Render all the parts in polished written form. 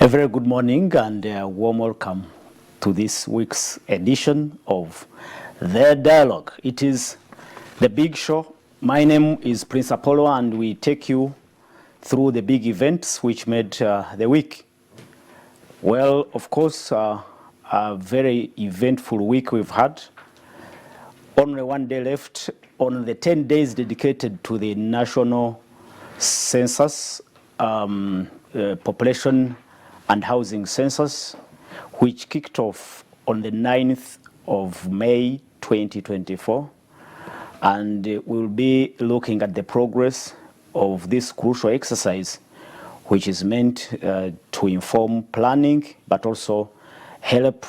A very good morning and a warm welcome to this week's edition of The Dialogue. It is the big show. My name is Prince Apollo and we take you through the big events which made the week. Well, of course, a very eventful week we've had. Only one day left on the 10 days dedicated to the national census, population and housing census, which kicked off on the 9th of May 2024. And we'll be looking at the progress of this crucial exercise, which is meant to inform planning, but also help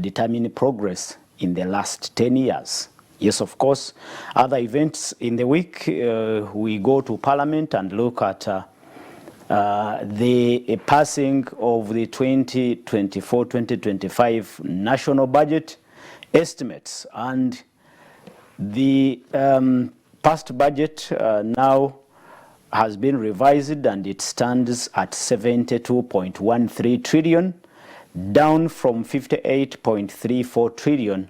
determine progress in the last 10 years. Yes, of course, other events in the week, we go to Parliament and look at the passing of the 2024-2025 national budget estimates. And the past budget now has been revised and it stands at 72.13 trillion, down from 58.34 trillion,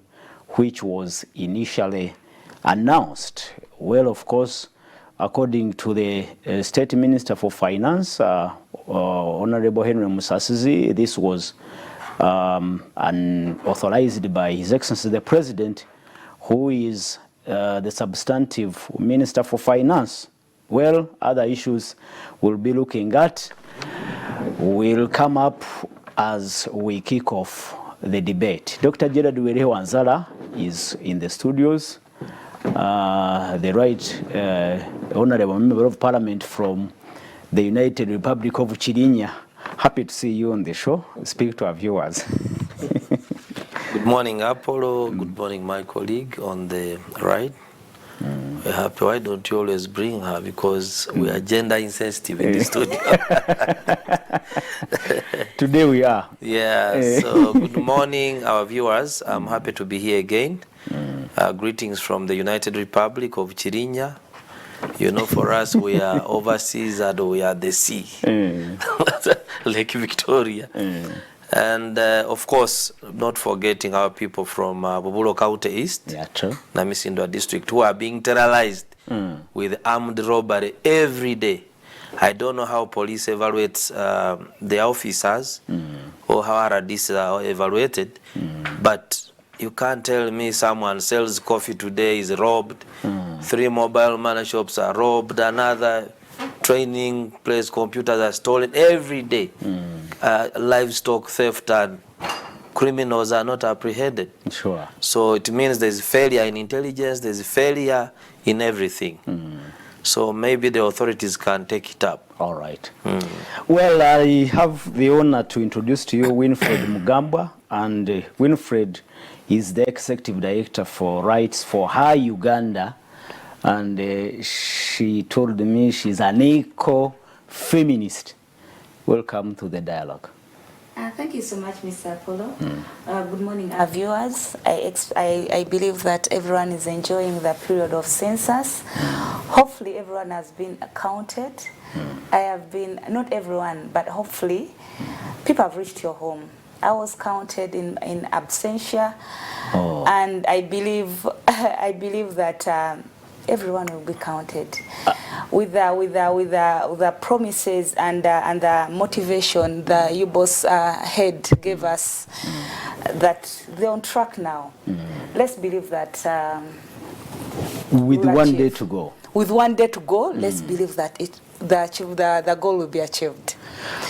which was initially announced. Well, of course, according to the State Minister for Finance, Honorable Henry Musasizi, this was authorized by His Excellency the President, who is the substantive Minister for Finance. Well, other issues we'll be looking at will come up as we kick off the debate. Dr. Gerard Wanzala is in the studios. The right honorable member of parliament from the United Republic of Chirinya. Happy to see you on the show. Speak to our viewers. Good morning, Apollo. Good morning, my colleague on the right. We're happy. Why don't you always bring her? Because we are gender insensitive in the studio. Today we are. Yeah, so good morning, our viewers. I'm happy to be here again. Greetings from the United Republic of Chirinya. You know, for us, we are overseas and we are the sea. Lake Victoria. And of course, not forgetting our people from Bubulo County East, Namisindwa District, who are being terrorized with armed robbery every day. I don't know how police evaluates the officers or how RDs are evaluated, but you can't tell me someone sells coffee today is robbed, 3 mobile money shops are robbed, another training place computers are stolen every day. Livestock theft and criminals are not apprehended. Sure. So it means there's failure in intelligence, there's failure in everything. So maybe the authorities can take it up. All right. Well, I have the honor to introduce to you Winfred Mugambwa, and Winfred is the Executive Director for Rights for Her Uganda, and she told me she's an eco-feminist. Welcome to the dialogue. Thank you so much, Mr. Apollo. Good morning, our viewers. I believe that everyone is enjoying the period of census. Hopefully, everyone has been counted. I have been, not everyone, but hopefully, people have reached your home. I was counted in absentia, and I believe that everyone will be counted. With the promises and the motivation the UBOS head gave us, that they're on track now. Let's believe that with one day to go. With 1 day to go, let's believe that the goal will be achieved.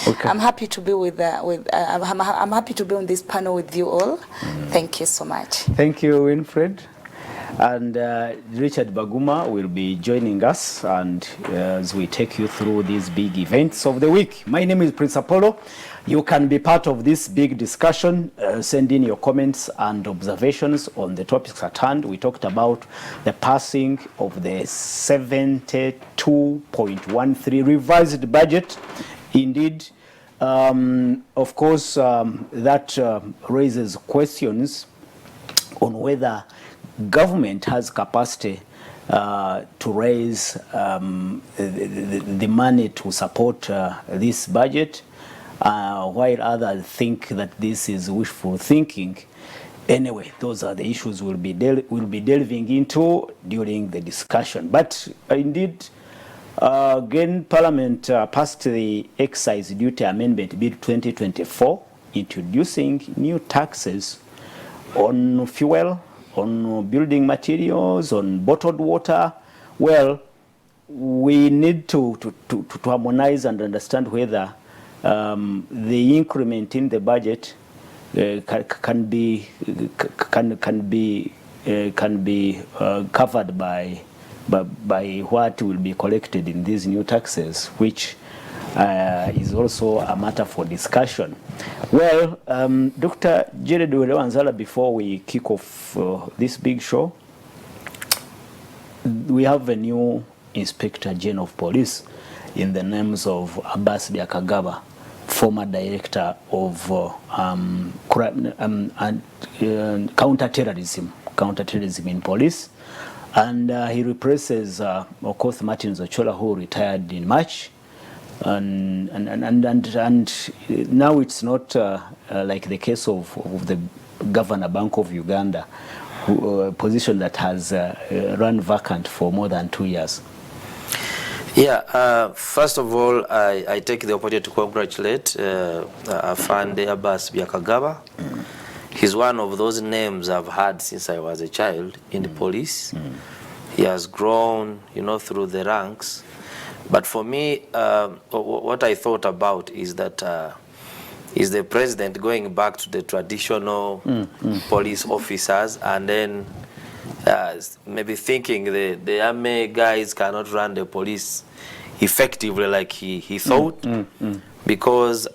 Okay. I'm happy to be I'm happy to be on this panel with you all. Thank you so much. Thank you, Winfred. And Richard Baguma will be joining us, and as we take you through these big events of the week. My name is Prince Apollo. You can be part of this big discussion. Send in your comments and observations on the topics at hand. We talked about the passing of the 72.13 revised budget. Indeed, of course, that raises questions on whether government has capacity to raise the money to support this budget, while others think that this is wishful thinking. Anyway, those are the issues we'll be delving into during the discussion. But indeed, again, Parliament passed the Excise Duty Amendment Bill 2024, introducing new taxes on fuel, on building materials, on bottled water. Well, we need to harmonize and understand whether the increment in the budget can be covered by what will be collected in these new taxes, which is also a matter for discussion. Well, Dr. Jared Wanzala, before we kick off this big show, we have a new Inspector General of Police in the names of Abbas Byakagaba, former director of counterterrorism in police, and he replaces, of course, Martin Zochola, who retired in March, and now it's not like the case of the Governor Bank of Uganda, a position that has run vacant for more than 2 years. Yeah, first of all, I take the opportunity to congratulate Afande Abbas Byakagaba. He's one of those names I've had since I was a child in the police. He has grown, through the ranks. But for me, what I thought about is that is the president going back to the traditional police officers, and then maybe thinking the army guys cannot run the police effectively like he thought, because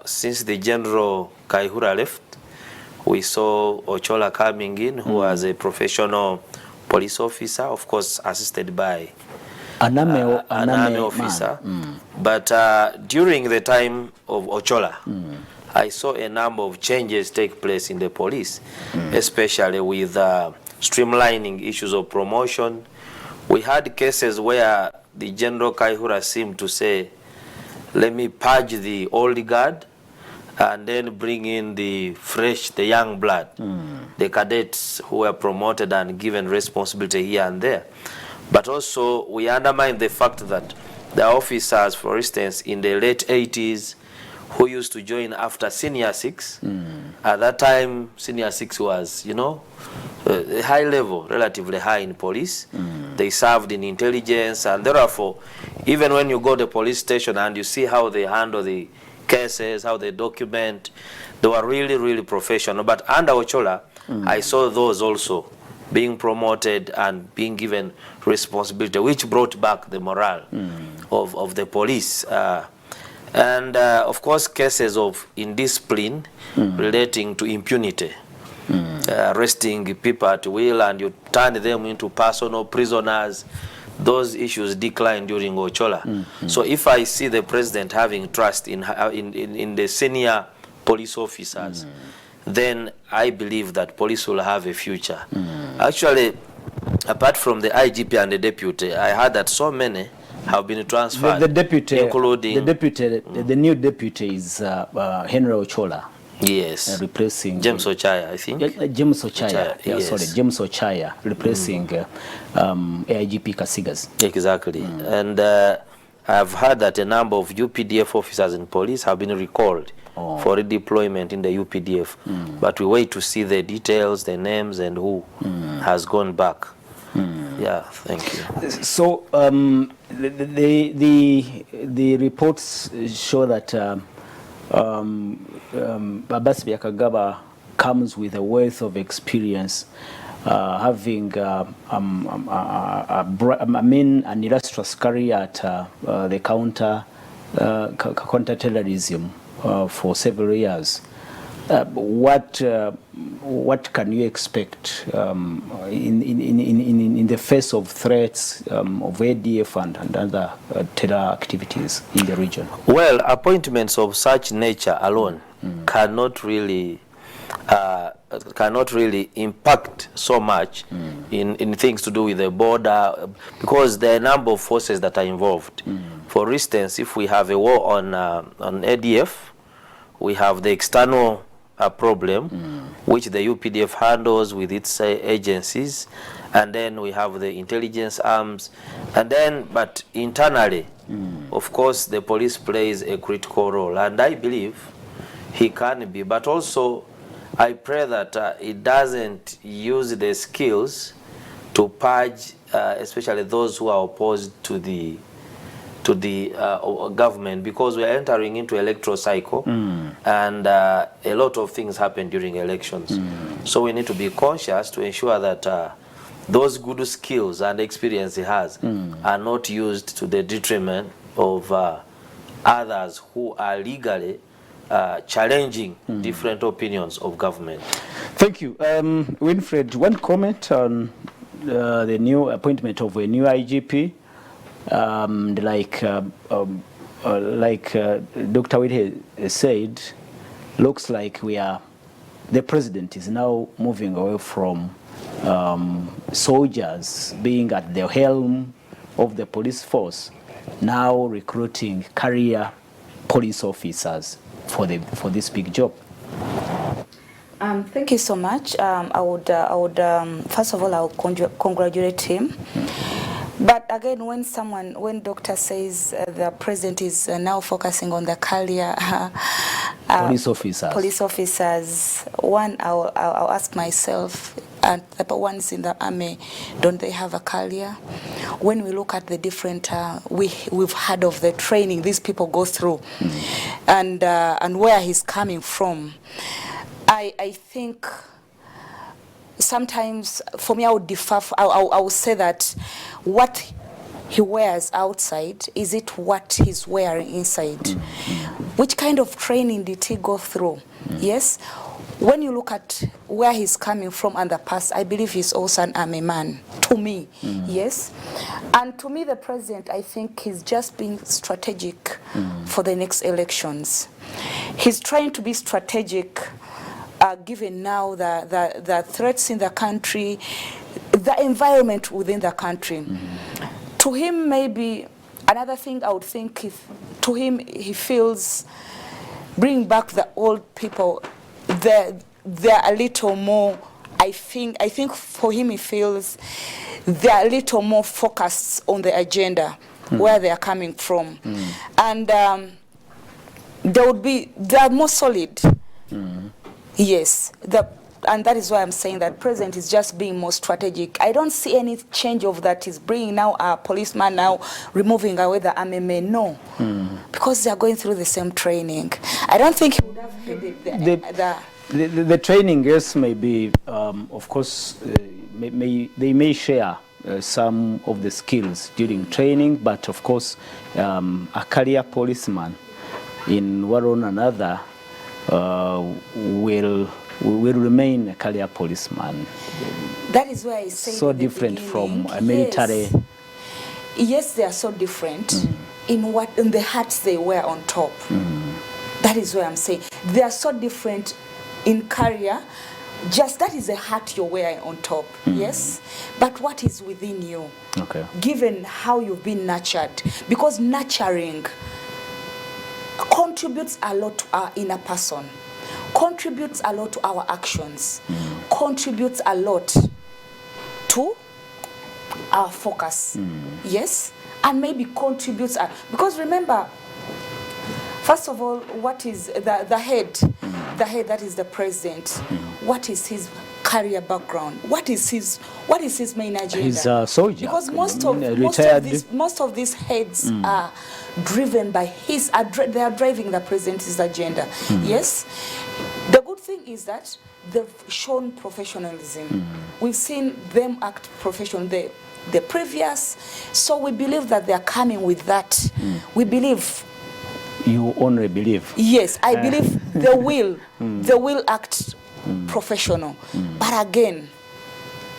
since the General Kaihura left, we saw Ochola coming in, who was a professional police officer, of course assisted by an army officer. But during the time of Ochola, I saw a number of changes take place in the police, especially with streamlining issues of promotion. We had cases where the General Kaihura seemed to say, let me purge the old guard and then bring in the fresh, the young blood, the cadets who were promoted and given responsibility here and there. But also we undermine the fact that the officers, for instance, in the late 80s, who used to join after Senior 6, at that time Senior 6 was, a high level, relatively high in police. They served in intelligence, and therefore, even when you go to the police station and you see how they handle the cases, how they document, they were really, really professional. But under Ochola, I saw those also being promoted and being given responsibility, which brought back the morale of the police. And of course, cases of indiscipline relating to impunity, arresting people at will, and you turn them into personal prisoners. Those issues declined during Ochola. So if I see the president having trust in the senior police officers, then I believe that police will have a future. Actually, apart from the IGP and the deputy, I heard that so many have been transferred. The deputy, including the new deputy is Henry Ochola. Yes, replacing James Ochaya, I think. James Ochaya. Yes. Sorry, James Ochaya replacing AIGP Kasigas. Exactly. And I've heard that a number of UPDF officers in police have been recalled for redeployment in the UPDF. But we wait to see the details, the names, and who has gone back. Yeah, thank you. So the reports show that Abbas Byakagaba comes with a wealth of experience, having an illustrious career at the counter-terrorism for several years. What can you expect in the face of threats of ADF and other terror activities in the region? Well, appointments of such nature alone cannot really cannot really impact so much in things to do with the border, because there are a number of forces that are involved. For instance, if we have a war on ADF, we have the external problem, which the UPDF handles with its agencies, and then we have the intelligence arms, and then, but internally, of course, the police plays a critical role, and I believe he can be, but also I pray that it doesn't use the skills to purge, especially those who are opposed to the government, because we are entering into electoral cycle, and a lot of things happen during elections. So we need to be conscious to ensure that those good skills and experience he has are not used to the detriment of others who are legally challenging different opinions of government. Thank you. Winfred, one comment on the new appointment of a new IGP. Like Dr. White said, looks like the president is now moving away from soldiers being at the helm of the police force, now recruiting career police officers for this big job. Thank you so much. I would first of all, I would congratulate him. But again, when doctor says the president is now focusing on the career police officers, one, I'll ask myself, and the ones in the army, don't they have a career? When we look at the different, we've heard of the training these people go through, and where he's coming from, I think sometimes, for me, I would differ. I would say that what he wears outside, is it what he's wearing inside? Which kind of training did he go through? Yes. When you look at where he's coming from and the past, I believe he's also an army man, to me, yes. And to me, the president, I think he's just being strategic for the next elections. He's trying to be strategic, given now the threats in the country, the environment within the country. To him, maybe another thing I would think, to him, he feels bring back the old people. They're a little more, I think for him, he feels they're a little more focused on the agenda, where they are coming from. And they're more solid. Yes, and that is why I'm saying that president is just being more strategic. I don't see any change of that. He's bringing now a policeman, now removing away the army men. No, because they are going through the same training. I don't think he would have headed the training, yes, maybe, of course, they may share some of the skills during training, but of course, a career policeman in one or another will remain a career policeman. That is why I say so different from a military. Yes, they are so different in the hats they wear on top. That is why I'm saying they are so different in career. Just that is a hat you're wearing on top, yes. But what is within you? Okay. Given how you've been nurtured, because nurturing contributes a lot to our inner person, contributes a lot to our actions, contributes a lot to our focus, yes, and maybe contributes, because remember, first of all, what is the head, that is the president, what is his career background, what is his main agenda? He's a soldier. Because most of these heads are driven by they are driving the president's agenda. Yes. The good thing is that they've shown professionalism. We've seen them act professional. The previous, so we believe that they are coming with that. We believe. You only believe? Yes, I believe they will act professional. But again,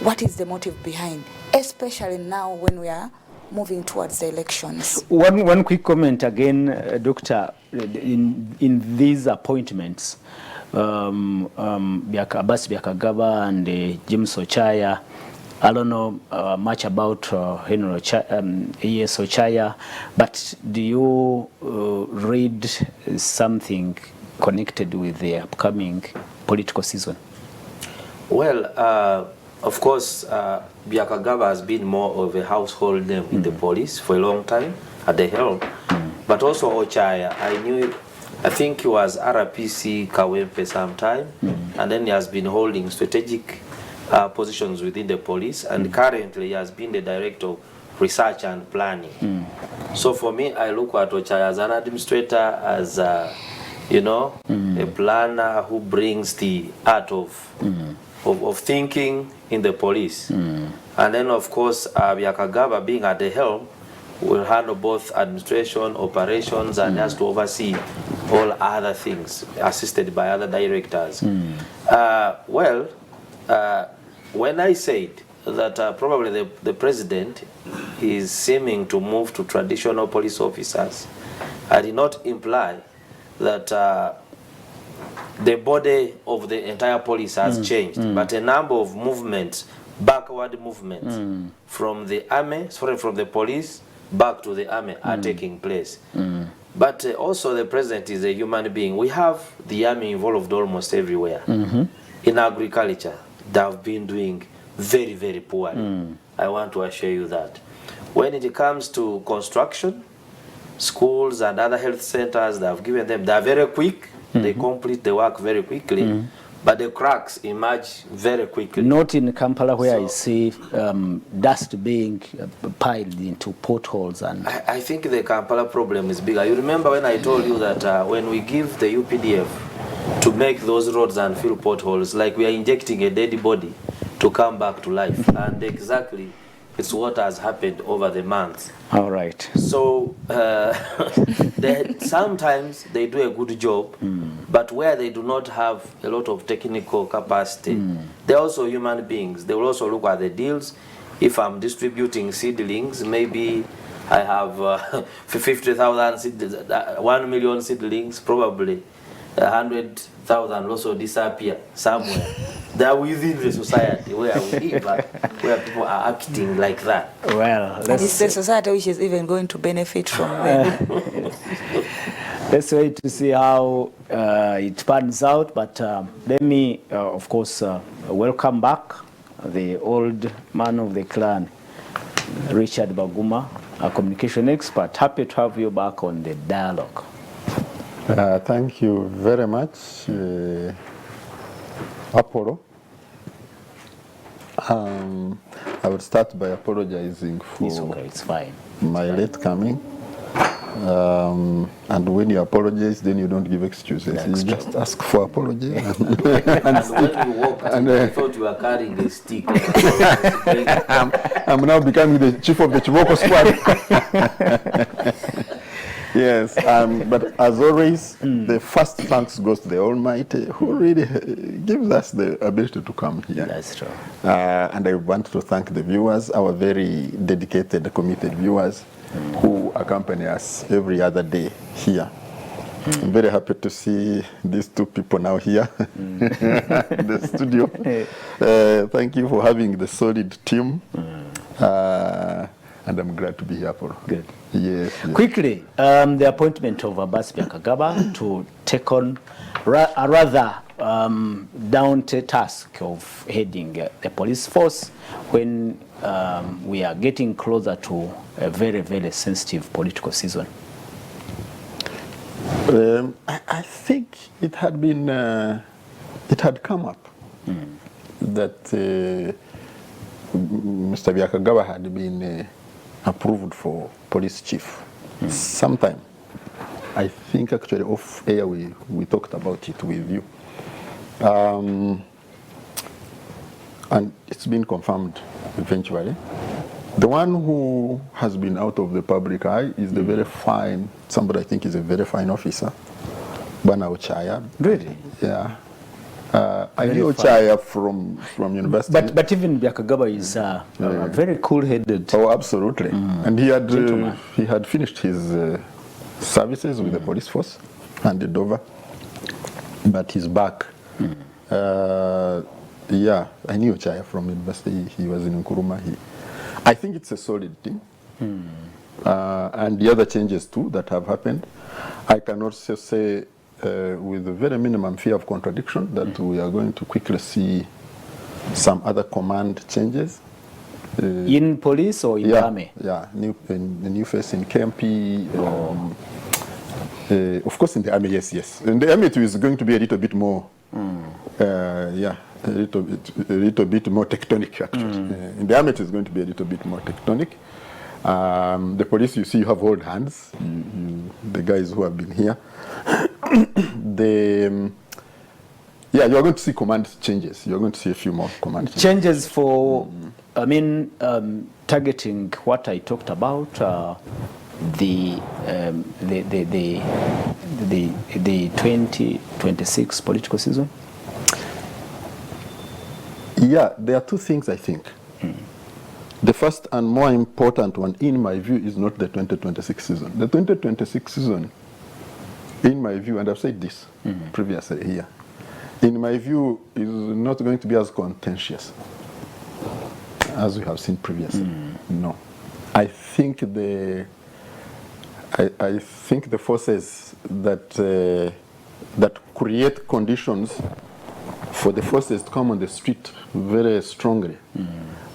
what is the motive behind? Especially now when we are moving towards the elections. One quick comment again, Doctor, in these appointments, Abbas Byakagaba and James Ochaya. I don't know much about Henry E.S. Ochaya, but do you read something connected with the upcoming political season? Well, of course, Byakagaba has been more of a household name in the police for a long time at the helm. But also Ochaya, I think he was RPC Kawempe sometime, and then he has been holding strategic positions within the police, and currently he has been the director of research and planning. So for me, I look at Ochaya as an administrator, as a planner who brings the art of thinking in the police. And then of course, Byakagaba being at the helm will handle both administration, operations, and has to oversee all other things, assisted by other directors. When I said that probably the president is seeming to move to traditional police officers, I did not imply that the body of the entire police has changed, but a number of movements, backward movements from the army, from the police back to the army are taking place. But also the president is a human being. We have the army involved almost everywhere. In agriculture, they have been doing very, very poorly. I want to assure you that. When it comes to construction, schools and other health centers, they have given them, they are very quick, they complete the work very quickly, but the cracks emerge very quickly. Not in Kampala, where I see dust being piled into potholes. And I think the Kampala problem is bigger. You remember when I told you that when we give the UPDF to make those roads and fill potholes, like we are injecting a dead body to come back to life. And exactly, it's what has happened over the months. All right. So sometimes they do a good job, but where they do not have a lot of technical capacity, they're also human beings. They will also look at the deals. If I'm distributing seedlings, maybe I have 50,000 seedlings, 1 million seedlings, probably 100,000 also disappear somewhere. They are within the society where we live, but where people are acting like that. Well, and it's the society which is even going to benefit from them. Let's wait to see how it pans out. But let me, of course, welcome back the old man of the clan, Richard Baguma, a communication expert. Happy to have you back on the dialogue. Thank you very much, Apollo. I would start by apologizing for it's fine. my late coming. And when you apologize, then you don't give excuses. You just ask for apology. And when you walked, I thought you were carrying a stick. I'm now becoming the chief of the Chiboko squad. Yes, but as always, the first thanks goes to the Almighty, who really gives us the ability to come here. That's true. And I want to thank the viewers, our very dedicated, committed viewers, who accompany us every other day here. I'm very happy to see these two people now here in the studio. Thank you for having the solid team. And I'm glad to be here for. Good. Yes. Quickly, the appointment of Abbas Byakagaba to take on a rather daunting task of heading the police force when we are getting closer to a very, very sensitive political season. I think it had been, it had come up that Mr. Byakagaba had been approved for police chief. Sometime, I think actually off air we talked about it with you. And it's been confirmed eventually. The one who has been out of the public eye is the very fine, somebody I think is a very fine officer, Bana Ochaya. Really? Yeah. I knew Ochaya from university. But even Byakagaba is very cool-headed. Oh, absolutely. And he had finished his services with the police force, handed over. but he's back. Yeah, I knew Chaya from university. He was in Nkuruma. I think it's a solid thing. And the other changes too that have happened, I can also say with a very minimum fear of contradiction that we are going to quickly see some other command changes. In police or in Yeah, army? yeah, new face in KMP. Of course, in the army, yes. In the army, it is going to be a little bit more. Yeah, a little bit more tectonic actually. In the army, it is going to be a little bit more tectonic. The police, you see, you have old hands. The guys who have been here. Yeah, you're going to see command changes. You're going to see a few more command changes. Changes for, I mean, targeting what I talked about, the 2026 political season? Yeah, there are two things I think. The first and more important one, in my view, is not the 2026 season. The 2026 season, in my view, and I've said this previously here, in my view, is not going to be as contentious as we have seen previously. No. I think the forces that that create conditions for the forces to come on the street very strongly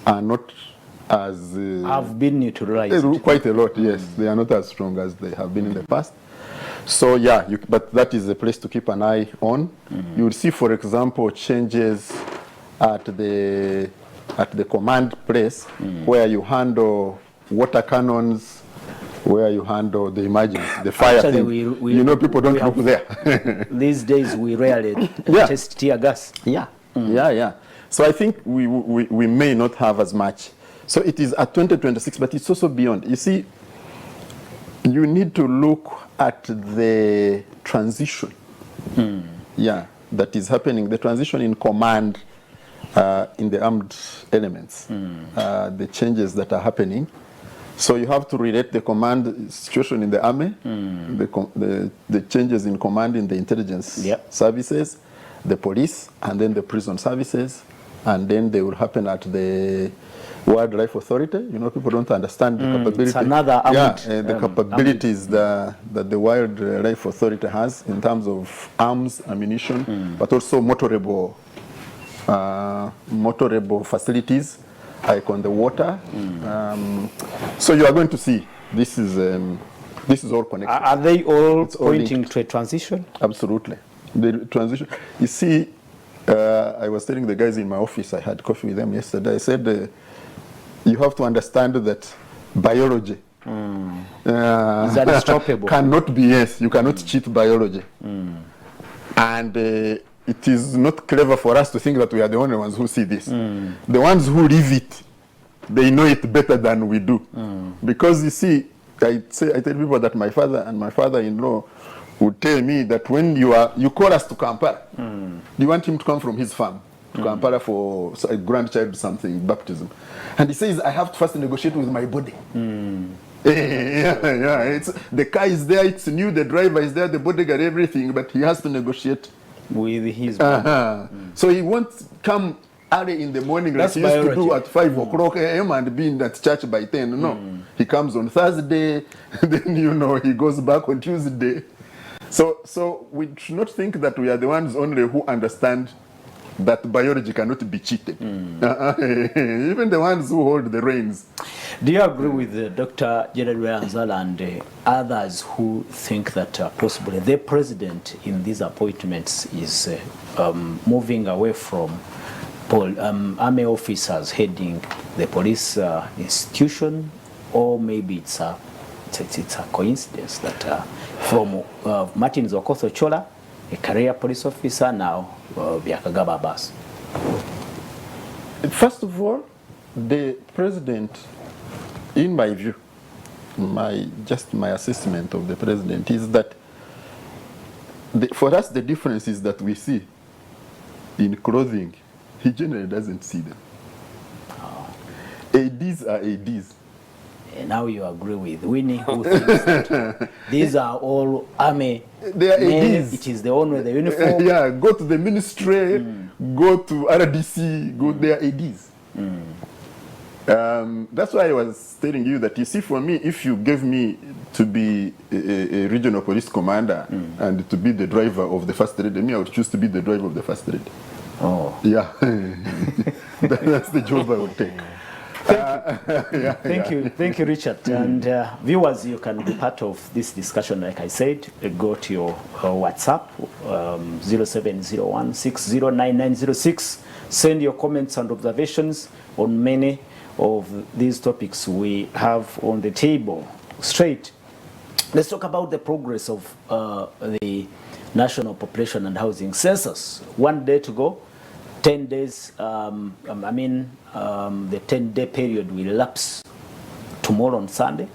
are not as have been neutralized. Quite a lot, yes. They are not as strong as they have been in the past. So yeah, but that is a place to keep an eye on. You will see, for example, changes at the command place where you handle water cannons, where you handle the emergency, the fire Actually, thing. People don't look there. These days, we rarely test tear gas. Yeah, yeah. So I think we may not have as much. So it is at 2026, but it's also beyond. You see, you need to look at the transition, that is happening, the transition in command in the armed elements, the changes that are happening. So you have to relate the command situation in the army, the changes in command in the intelligence services, the police, and then the prison services, and then they will happen at the Wildlife Authority. People don't understand the capability. It's another armed, the capabilities that the Wildlife Authority has in terms of arms, ammunition, but also motorable facilities, like on the water. So you are going to see this is all connected. Are they all pointing to a transition? Absolutely, the transition. You see, I was telling the guys in my office. I had coffee with them yesterday. I said, you have to understand that biology Is that unstoppable? cannot be, yes, you cannot cheat biology. And it is not clever for us to think that we are the only ones who see this. The ones who live it, they know it better than we do. Because you see, I tell people that my father and my father-in-law would tell me that when you call us to Kampala, you want him to come from his farm to Kampala for a grandchild something, baptism. And he says, I have to first negotiate with my body. It's, the car is there, it's new, the driver is there, the bodyguard, everything, but he has to negotiate with his body. So he won't come early in the morning like he used to do at 5 o'clock a.m. and be in that church by 10. No. He comes on Thursday, then he goes back on Tuesday. So we should not think that we are the ones only who understand that biology cannot be cheated. Even the ones who hold the reins. Do you agree with Dr. Gerard Anzala and others who think that possibly the president in these appointments is moving away from army officers heading the police institution, or maybe it's a coincidence that from Martin Zokotho Chola, a career police officer, now Byakagaba Abbas? First of all, the president, in my view, my assessment of the president is that for us the difference is that we see in clothing, he generally doesn't see them. ADs are ADs. And now you agree with Winnie, who thinks that these are all army They are men. ADs. It is the one with the uniform. Yeah, go to the ministry, go to RDC, go there ADs. That's why I was telling you that, you see, for me, if you gave me to be a regional police commander and to be the driver of the first aid, I would choose to be the driver of the first aid. Oh. Yeah, that's the job I would take. Thank you, Richard. And viewers, you can be part of this discussion. Like I said, go to your WhatsApp 0701609906. Send your comments and observations on many of these topics we have on the table. Straight, let's talk about the progress of the National Population and Housing Census. 1 day to go. 10 days, the 10-day period will lapse tomorrow on Sunday.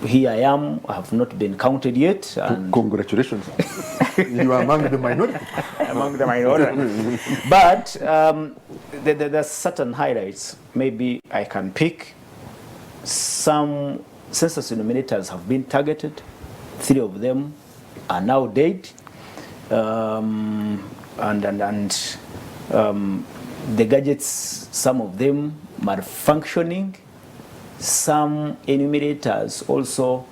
Here I am, I have not been counted yet. And Congratulations. You are among the minority. Among the minority. But there are certain highlights. Maybe I can pick. Some census enumerators have been targeted. 3 of them are now dead. The gadgets, some of them malfunctioning. Some enumerators also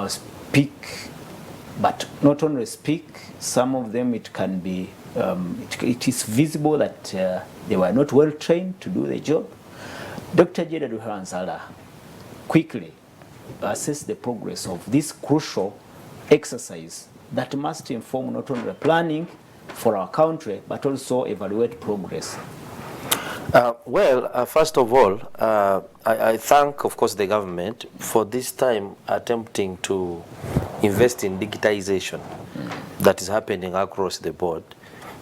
speak, but not only speak. Some of them it can be, it is visible that they were not well trained to do the job. Dr. Jeda Duhansala, quickly assess the progress of this crucial exercise that must inform not only planning for our country, but also evaluate progress. First of all, I thank, of course, the government for this time attempting to invest in digitization that is happening across the board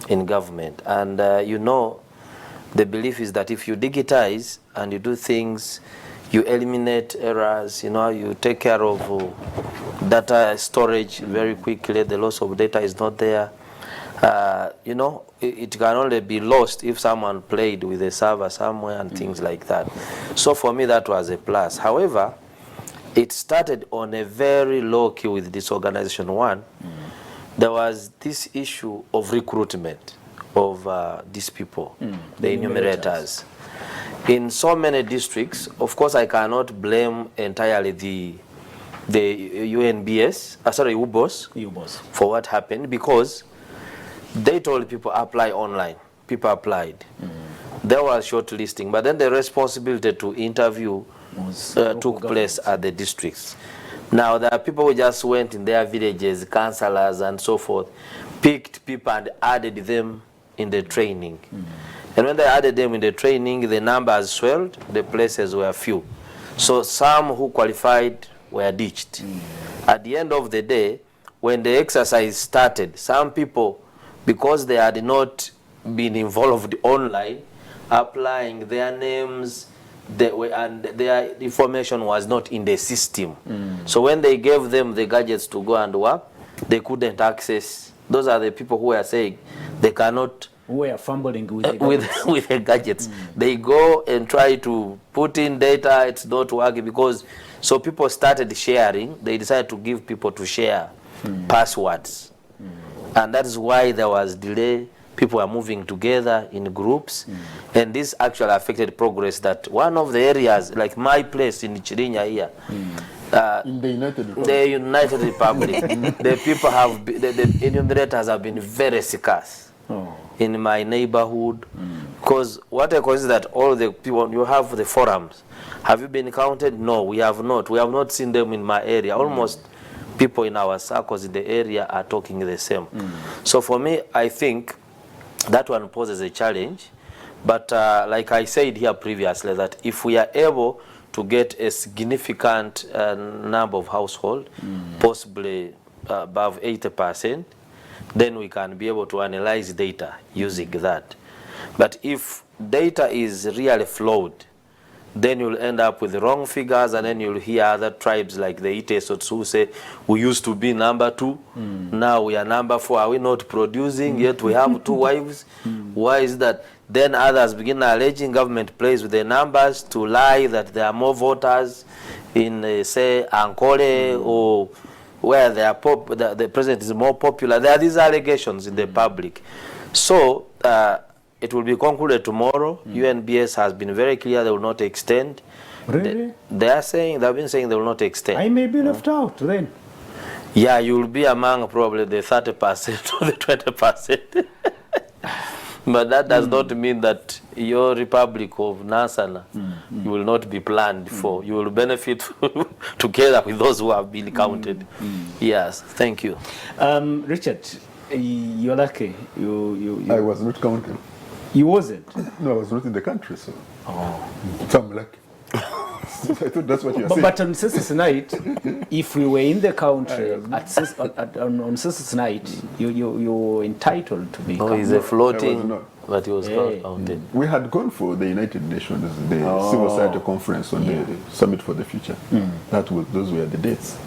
in government. And the belief is that if you digitize and you do things, you eliminate errors, you take care of data storage very quickly, the loss of data is not there. It can only be lost if someone played with a server somewhere and things like that. So for me, that was a plus. However, it started on a very low key with this organization. One, there was this issue of recruitment of these people, the enumerators. In so many districts, of course, I cannot blame entirely the UBOS for what happened, because they told people apply online. People applied. There was shortlisting, but then the responsibility to interview took place at the districts. Now there are people who just went in their villages, councillors and so forth, picked people and added them in the training. And when they added them in the training, the numbers swelled, the places were few. So some who qualified were ditched. At the end of the day, when the exercise started, some people, because they had not been involved online, applying their names, and their information was not in the system. So when they gave them the gadgets to go and work, they couldn't access. Those are the people who are saying they cannot. Who are fumbling with the gadgets. with the gadgets. They go and try to put in data, it's not working, because so people started sharing. They decided to give people to share passwords. And that is why there was delay. People are moving together in groups, and this actually affected progress. That one of the areas, like my place in Chirinya here, in the United Republic, the people have the enumerators have been very scarce in my neighborhood, because what I consider that all the people, you have the forums. Have you been counted? No, we have not. We have not seen them in my area. Almost people in our circles in the area are talking the same. So for me, I think that one poses a challenge. But like I said here previously, that if we are able to get a significant number of households, possibly above 80%, then we can be able to analyze data using that. But if data is really flawed, then you'll end up with the wrong figures, and then you'll hear other tribes like the Itesots who say, we used to be number 2, now we are number 4. Are we not producing, yet we have 2 wives? Why is that? Then others begin alleging government plays with the numbers to lie that there are more voters in, say, Ankole or where they are the president is more popular. There are these allegations in the public. So it will be concluded tomorrow. UNBS has been very clear they will not extend. Really? They've been saying they will not extend. I may be left out then. Yeah, you will be among probably the 30% or the 20%. But that does not mean that your Republic of Nasana you will not be planned for. You will benefit together with those who have been counted. Yes, thank you. Richard, you're lucky. I was not counted. You wasn't? No, I was not in the country, so. So I'm lucky. I thought that's what you were saying. But on census night, if we were in the country on census night, you were entitled to be. Oh, he's a floating, I was not. but he was not counted. We had gone for the United Nations, the Civil Society Conference on the Summit for the Future. Those were the dates.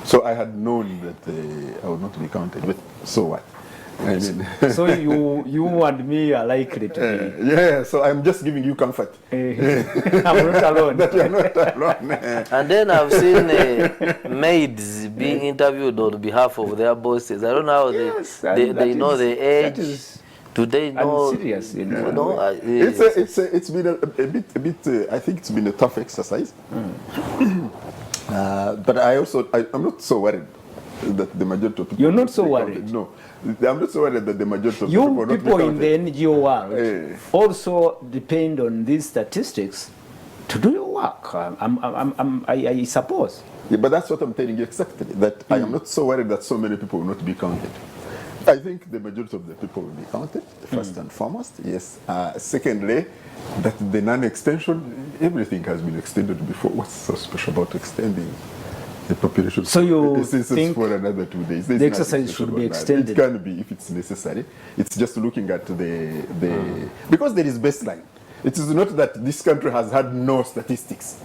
So I had known that I would not be counted, but so what? I mean, so you and me are likely to be. Yeah, so I'm just giving you comfort. I'm not alone. That you're not alone. And then I've seen maids being interviewed on behalf of their bosses. I don't know how they know the age. Do they know? I'm serious. You know? know? It's been a bit. I think it's been a tough exercise. But I'm not so worried that the majority of people. You're not so worried. No, I'm not so worried that the majority of people. You people in the NGO world also depend on these statistics to do your work. I suppose. Yeah, but that's what I'm telling you exactly. That I am not so worried that so many people will not be counted. I think the majority of the people will be counted, first and foremost, yes. Secondly, that the non-extension, everything has been extended before. What's so special about extending the population? So you think for another 2 days? The exercise should be extended? It can be if it's necessary. It's just looking at because there is baseline. It is not that this country has had no statistics.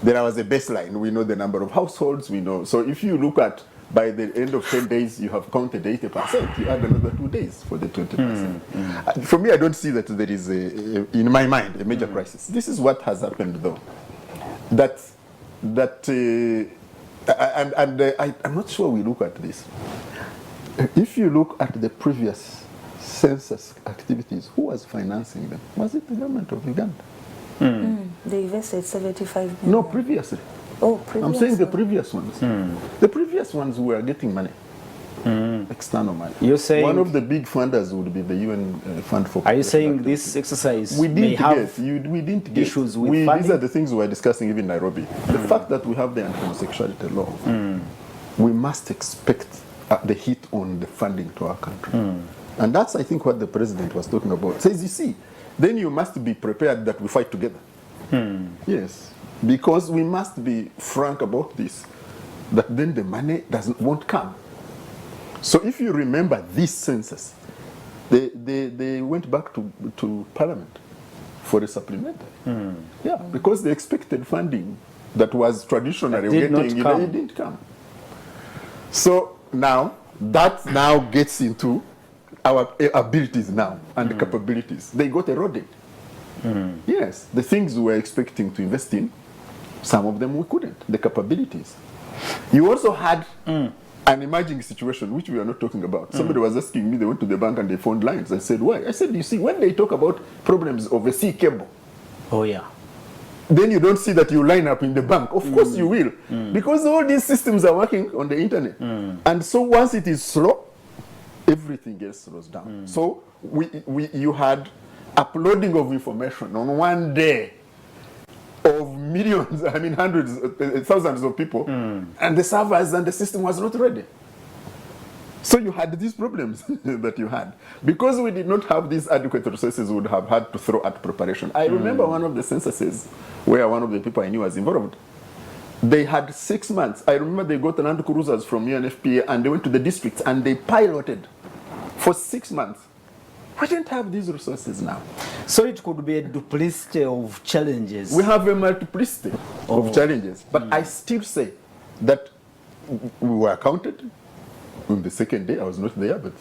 There was a baseline. We know the number of households, we know. So if you look at by the end of 10 days, you have counted 80%. You add another 2 days for the 20%. For me, I don't see that there is, in my mind, a major crisis. This is what has happened, though. I'm not sure we look at this. If you look at the previous census activities, who was financing them? Was it the government of Uganda? They invested 75 million. No, previously. Oh, previous. I'm saying the previous ones. The previous ones were getting money, external money. You're saying one of the big funders would be the UN Fund for. Are you saying this exercise we may have we didn't get issues with funding? These are the things we were discussing even in Nairobi. The fact that we have the anti-homosexuality law, we must expect the hit on the funding to our country. And that's, I think, what the president was talking about. Says, you see, then you must be prepared that we fight together. Yes. Because we must be frank about this, that then the money won't come. So if you remember this census, they went back to Parliament for a supplementary. Yeah, because they expected funding that was traditionally it didn't come. So now, that now gets into our abilities now and capabilities. They got eroded. Yes, the things we were expecting to invest in, some of them we couldn't, the capabilities. You also had an emerging situation, which we are not talking about. Somebody was asking me, they went to the bank and they found lines. I said, why? I said, you see, when they talk about problems of a sea cable, then you don't see that you line up in the bank. Of course you will, because all these systems are working on the internet. And so once it is slow, everything else slows down. So you had uploading of information on one day of millions, I mean hundreds, thousands of people, and the servers and the system was not ready. So you had these problems that you had. Because we did not have these adequate resources, we would have had to throw at preparation. I remember one of the censuses where one of the people I knew was involved. They had 6 months. I remember they got land cruisers from UNFPA and they went to the districts and they piloted for 6 months. We didn't have these resources now. So it could be a duplicity of challenges. We have a multiplicity of challenges. But I still say that we were counted on the second day. I was not there, but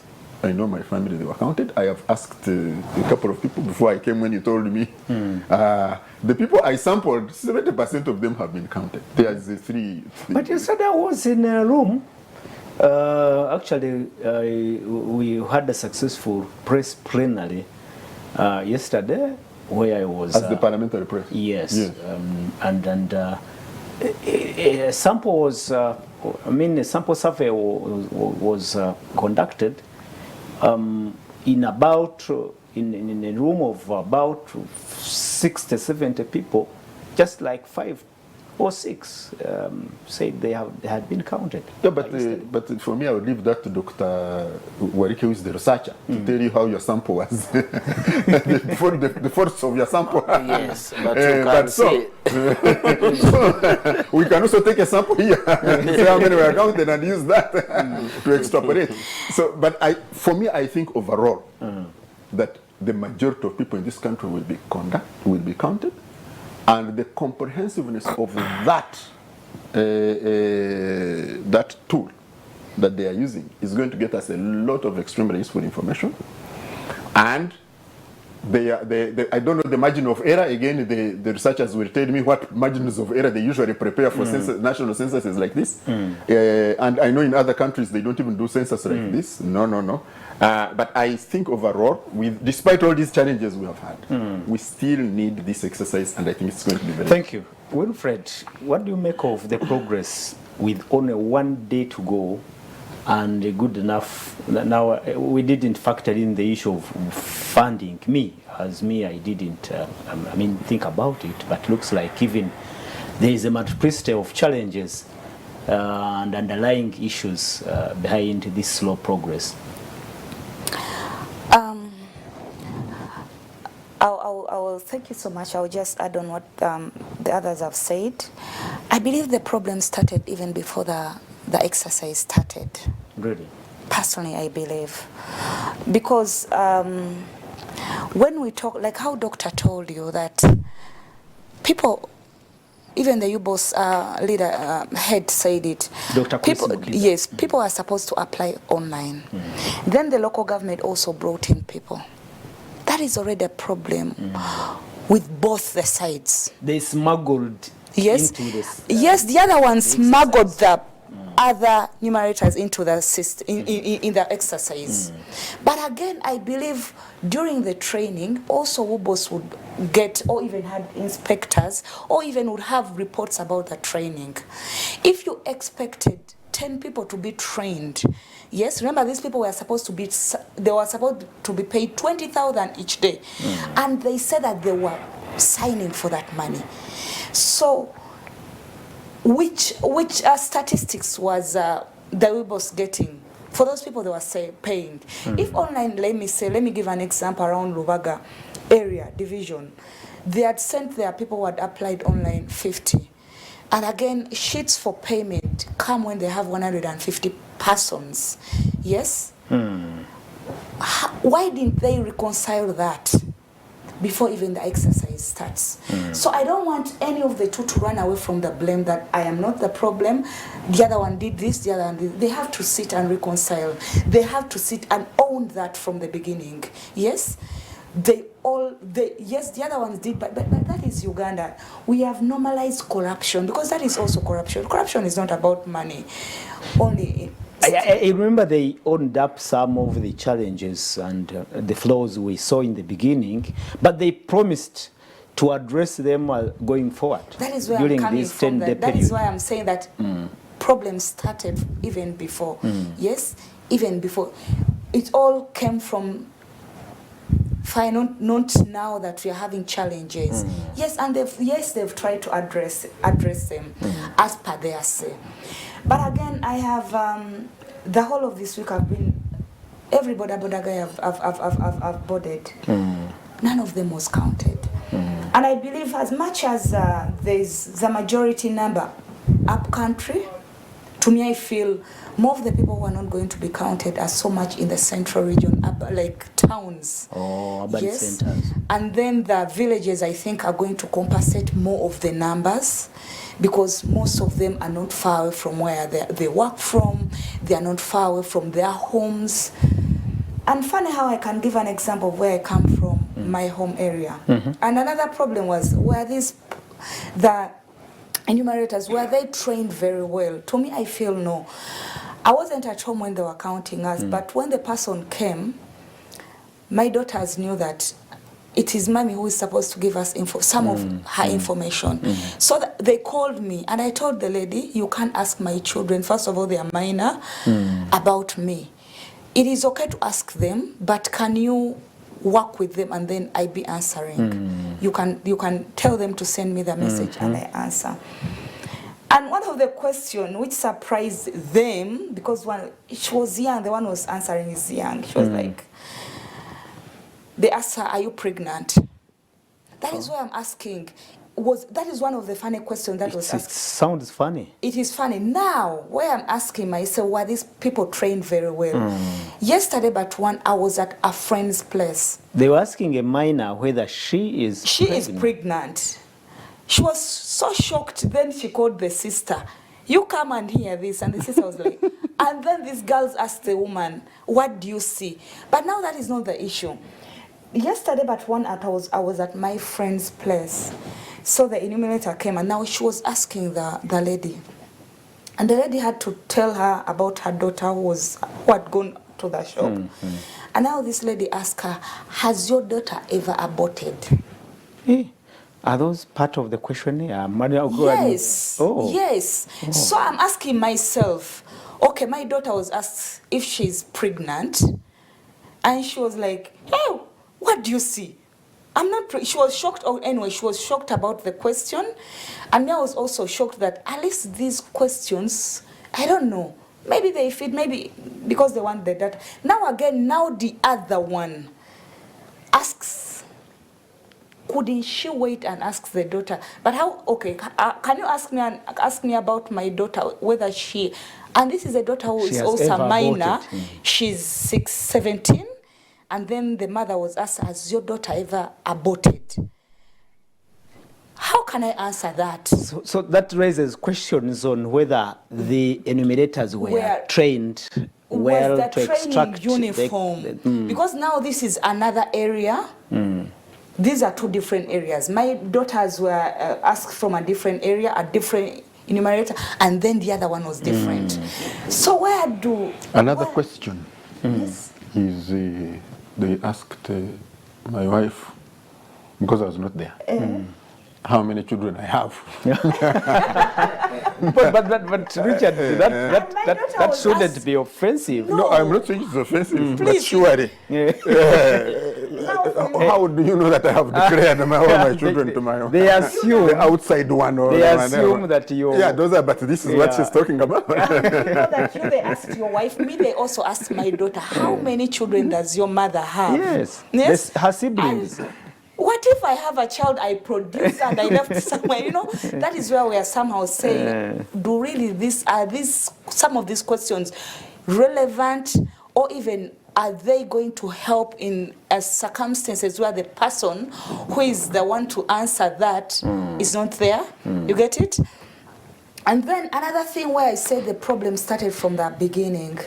I know my family, they were counted. I have asked a couple of people before I came when you told me. The people I sampled, 70% of them have been counted. There's a three. But you said I was in a room. Actually, we had a successful press plenary yesterday where I was. As the parliamentary press? Yes. Yes. A sample was, a sample survey was conducted in about, in a room of about 60, 70 people, just like 5 or 6 said they had been counted. Yeah, but for me, I would leave that to Dr. Warike, who is the researcher, to tell you how your sample was. the force of your sample. Yes, but you can see. So we can also take a sample here, say how many were counted, and use that to extrapolate. So, but for me, I think overall that the majority of people in this country will be counted. And the comprehensiveness of that that tool that they are using is going to get us a lot of extremely useful information. And I don't know the margin of error. Again, the researchers will tell me what margins of error they usually prepare for national censuses like this. And I know in other countries they don't even do census like this. No. But I think overall, despite all these challenges we have had, we still need this exercise, and I think it's going to be very. Thank you. Wilfred, what do you make of the progress with only 1 day to go and good enough? Now, we didn't factor in the issue of funding. I didn't think about it, but looks like even there is a multiplicity of challenges and underlying issues behind this slow progress. I will thank you so much. I will just add on what the others have said. I believe the problem started even before the exercise started. Really? Personally, I believe. Because when we talk, like how Doctor told you that people, even the UBOS leader head said it. Dr. People are supposed to apply online. Then the local government also brought in people. That is already a problem with both the sides. They smuggled into this. Yes, the other ones smuggled the other numerators into the system, in the exercise. But again, I believe during the training, also UBOS would get, or even had inspectors, or even would have reports about the training. If you expected 10 people to be trained, yes, remember these people were supposed to be paid 20,000 each day, and they said that they were signing for that money. So which statistics was the UBOS getting for those people they were paying? If online, let me give an example around Lubaga area division, they had sent their people who had applied online 50. And again, sheets for payment come when they have 150 persons. Yes? Why didn't they reconcile that before even the exercise starts? So I don't want any of the two to run away from the blame that I am not the problem, the other one did this, the other one did. They have to sit and reconcile. They have to sit and own that from the beginning. Yes? Yes, the other ones did, but that is Uganda. We have normalized corruption, because that is also corruption. Corruption is not about money only. I remember they owned up some of the challenges and the flaws we saw in the beginning, but they promised to address them going forward. That is where during I'm coming this from. 10-day That period. is why I'm saying that problems started even before. Yes, even before. It all came from not now that we are having challenges. Yes, and they've tried to address them as per their say. But again, I have the whole of this week I've been every border guy I've boarded. None of them was counted. And I believe as much as there's the majority number up country, to me I feel more of the people who are not going to be counted are so much in the central region, like towns. Urban centers. And then the villages, I think, are going to compensate more of the numbers, because most of them are not far away from where they work from. They are not far away from their homes. And funny how I can give an example of where I come from, my home area. And another problem was, were the enumerators, were they trained very well? To me, I feel no. I wasn't at home when they were counting us, but when the person came, my daughters knew that it is mommy who is supposed to give us some of her information. So they called me, and I told the lady, you can't ask my children, first of all, they are minor, about me. It is okay to ask them, but can you work with them and then I be answering? You can tell them to send me the message and I answer. And one of the questions which surprised them, because she was young, the one who was answering is young. She was like, they asked her, are you pregnant? That is why I'm asking. That is one of the funny questions that was asked. It sounds funny. It is funny. Now, where I'm asking myself, were these people trained very well? Yesterday, but I was at a friend's place. They were asking a minor whether she is pregnant. She was so shocked. Then she called the sister. You come and hear this. And the sister was like, and then these girls asked the woman, what do you see? But now that is not the issue. Yesterday, but I was at my friend's place. So the enumerator came, and now she was asking the lady. And the lady had to tell her about her daughter who had gone to the shop. And now this lady asked her, has your daughter ever aborted? Are those part of the questionnaire? Yes. Yes. So I'm asking myself, okay, my daughter was asked if she's pregnant. And she was like, hey, what do you see? I'm not. She was shocked. Or anyway, she was shocked about the question, and I was also shocked that at least these questions, I don't know. Maybe they fit. Maybe because they want the data. Now the other one asks, couldn't she wait and ask the daughter? But how? Okay, can you ask me about my daughter, whether she, and this is a daughter who is also minor. She's 17. And then the mother was asked, has your daughter ever aborted? How can I answer that? So that raises questions on whether the enumerators were trained well to extract uniform. Because now this is another area. These are two different areas. My daughters were asked from a different area, a different enumerator, and then the other one was different. So Another question yes. is... they asked my wife, because I was not there, how many children I have. but Richard, that shouldn't be offensive. No, I'm not saying it's offensive, but surely. How do you know that I have declared all my children to my own? They assume the outside one, or they assume that you. Yeah, those are. But this is what she's talking about. You know that they asked your wife. Me, they also asked my daughter, how many children does your mother have? Yes, her siblings. And what if I have a child I produced and I left somewhere? You know, that is where we are somehow saying, do really some of these questions relevant, or even are they going to help in circumstances where the person who is the one to answer that is not there? You get it? And then another thing where I said the problem started from the beginning.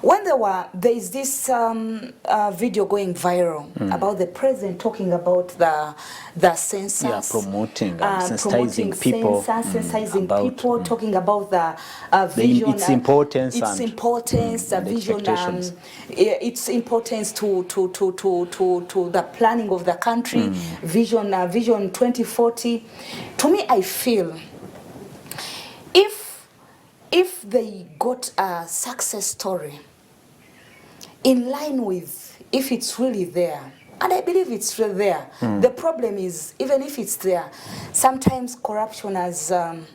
When there is this video going viral about the president talking about the census. Yeah, promoting sensitizing people. Sensitizing people, talking about the vision. Its importance. The vision. Its importance to the planning of the country. Vision 2040. To me, I feel if they got a success story in line with if it's really there, and I believe it's really there. The problem is, even if it's there, sometimes corruption and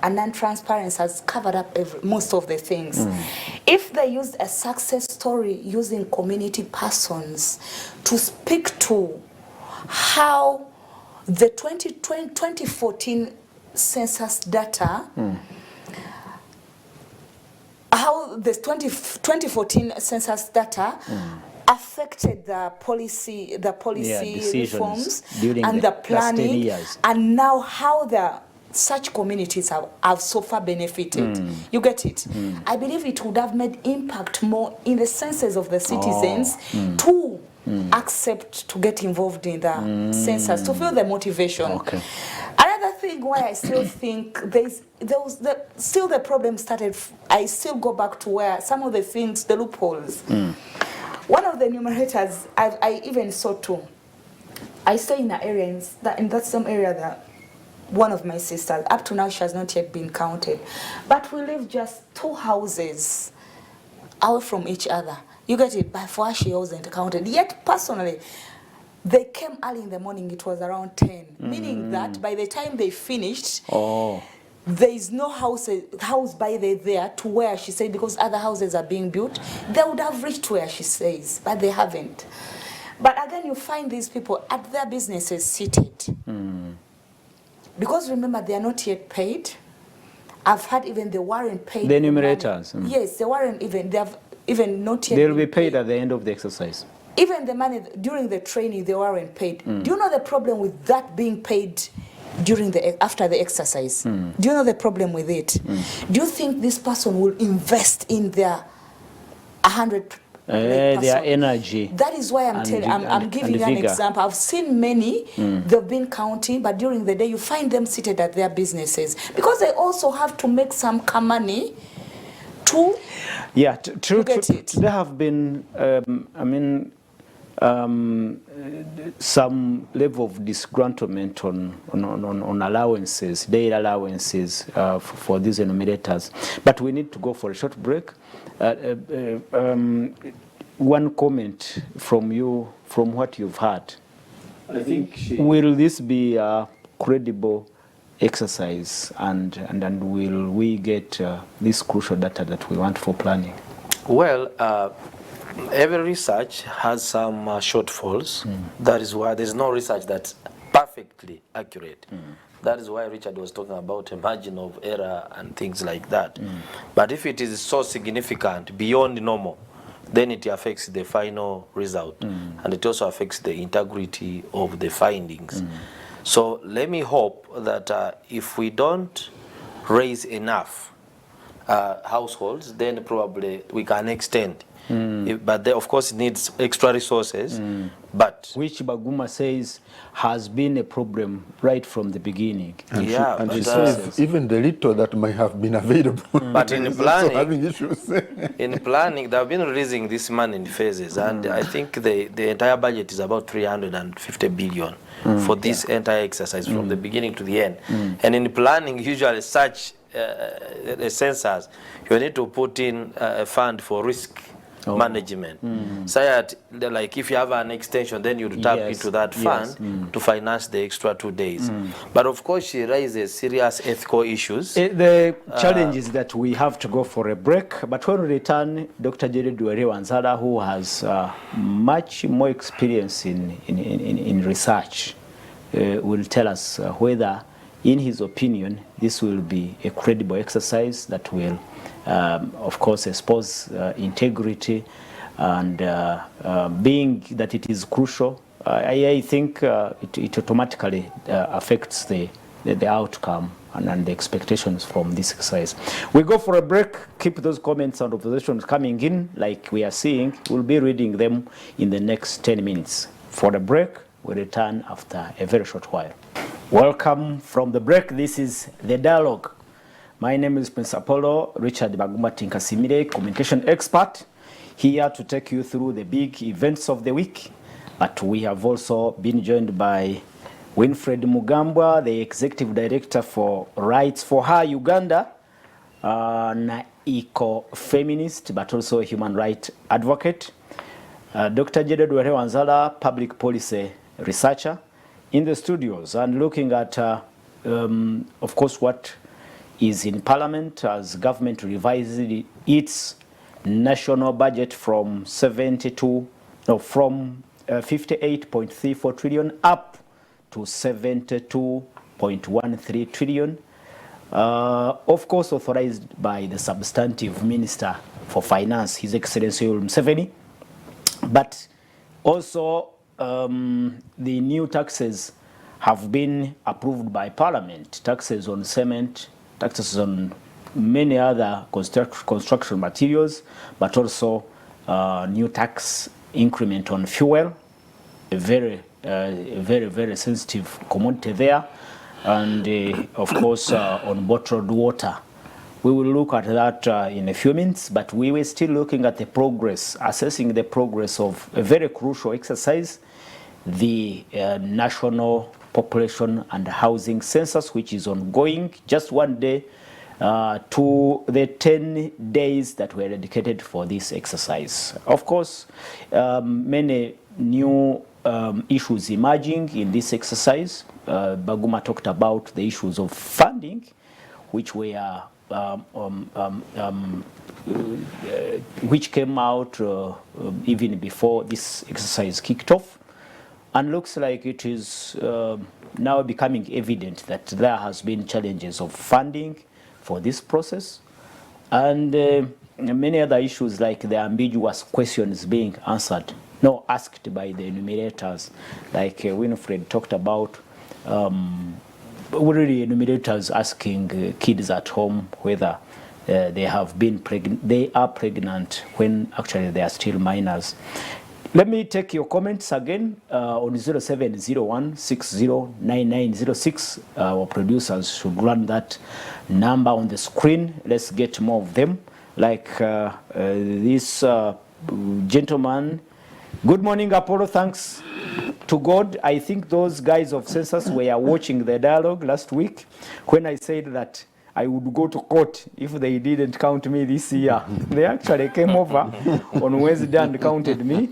non-transparency has covered up most of the things. If they used a success story using community persons to speak to how the 2014 census data, how the 2014 census data affected the policy reforms during and the planning, last 10 years. and now how the such communities have so far benefited. You get it? I believe it would have made impact more in the senses of the citizens to accept to get involved in the census, to feel the motivation. Okay. Another thing why I still think still the problem started, I still go back to where some of the things, the loopholes. One of the enumerators I even saw too. I stay in an area, in that same area that one of my sisters, up to now she has not yet been counted. But we live just 2 houses away from each other. You get it? By 4 she wasn't counted. Yet personally, they came early in the morning, it was around 10. Meaning that by the time they finished, there is no house by there to where she said, because other houses are being built, they would have reached where she says, but they haven't. But again, you find these people at their businesses seated. Because remember, they are not yet paid. I've had even they weren't paid. The enumerators. Yes, they weren't even, they have even not yet. They'll be paid at the end of the exercise. Even the money during the training, they weren't paid. Do you know the problem with that being paid after the exercise? Do you know the problem with it? Do you think this person will invest in their 100%? Their energy. That is why I'm giving you an example. I've seen many, they've been counting, but during the day you find them seated at their businesses because they also have to make some money to get it. There have been, some level of disgruntlement on allowances, daily allowances for these enumerators. But we need to go for a short break. One comment from you, from what you've heard. I think will this be a credible exercise, and will we get this crucial data that we want for planning? Well, every research has some shortfalls. That is why there's no research that's perfectly accurate. That is why Richard was talking about a margin of error and things like that. But if it is so significant beyond normal, then it affects the final result. And it also affects the integrity of the findings. So let me hope that if we don't raise enough households, then probably we can extend. But of course it needs extra resources. But which Baguma says has been a problem right from the beginning. And she says even the little that might have been available. But in planning, having issues. in planning, they have been releasing this money in phases, and I think the entire budget is about 350 billion for this entire exercise from the beginning to the end. And in planning, usually such a census, you need to put in a fund for risk management. So that, like, if you have an extension, then you tap into that fund to finance the extra 2 days. But of course, she raises serious ethical issues. The challenge is that we have to go for a break. But when we return, Dr. Jedediah Wanzala, who has much more experience in research, will tell us whether, in his opinion, this will be a credible exercise that will of course expose integrity, and being that it is crucial, I think it automatically affects the outcome and the expectations from this exercise. We go for a break. Keep those comments and observations coming in like we are seeing. We'll be reading them in the next 10 minutes. For the break, we return after a very short while. Welcome from the break. This is The Dialogue. My name is Prince Apollo Richard Baguma Tinkasimire, communication expert, here to take you through the big events of the week. But we have also been joined by Winfred Mugambwa, the Executive Director for Rights for Her Uganda, an eco-feminist, but also a human rights advocate. Dr. Jedediah Wanzala, public policy researcher, in the studios, and looking at, of course, what is in Parliament as government revises its national budget from 58.34 trillion up to 72.13 trillion. Of course, authorized by the substantive Minister for Finance, His Excellency Yoweri Museveni. But also the new taxes have been approved by Parliament. Taxes on cement, taxes on many other construction materials, but also new tax increment on fuel, a very, very sensitive commodity there, and of course on bottled water. We will look at that in a few minutes, but we were still looking at the progress, assessing the progress of a very crucial exercise, the National Population and Housing Census, which is ongoing, just one day to the 10 days that were dedicated for this exercise. Of course, many new issues emerging in this exercise. Baguma talked about the issues of funding, which were which came out even before this exercise kicked off, and looks like it is now becoming evident that there has been challenges of funding for this process, and many other issues like the ambiguous questions being asked by the enumerators, like Winfred talked about. Already enumerators asking kids at home whether they are pregnant when actually they are still minors. Let me take your comments again on 0701609906. Our producers should run that number on the screen. Let's get more of them. Like this gentleman. Good morning, Apollo. Thanks to God. I think those guys of Census were watching the dialogue last week when I said that I would go to court if they didn't count me this year. They actually came over on Wednesday and counted me.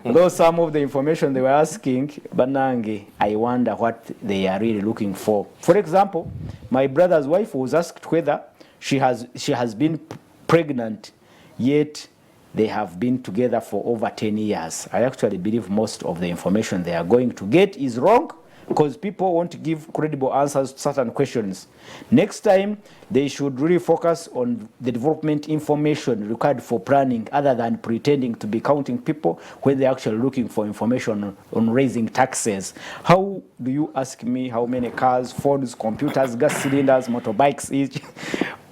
Though some of the information they were asking, Banange, I wonder what they are really looking for. For example, my brother's wife was asked whether she has been pregnant, yet they have been together for over 10 years. I actually believe most of the information they are going to get is wrong, because people won't give credible answers to certain questions. Next time, they should really focus on the development information required for planning, other than pretending to be counting people when they're actually looking for information on raising taxes. How do you ask me how many cars, phones, computers, gas cylinders, motorbikes each?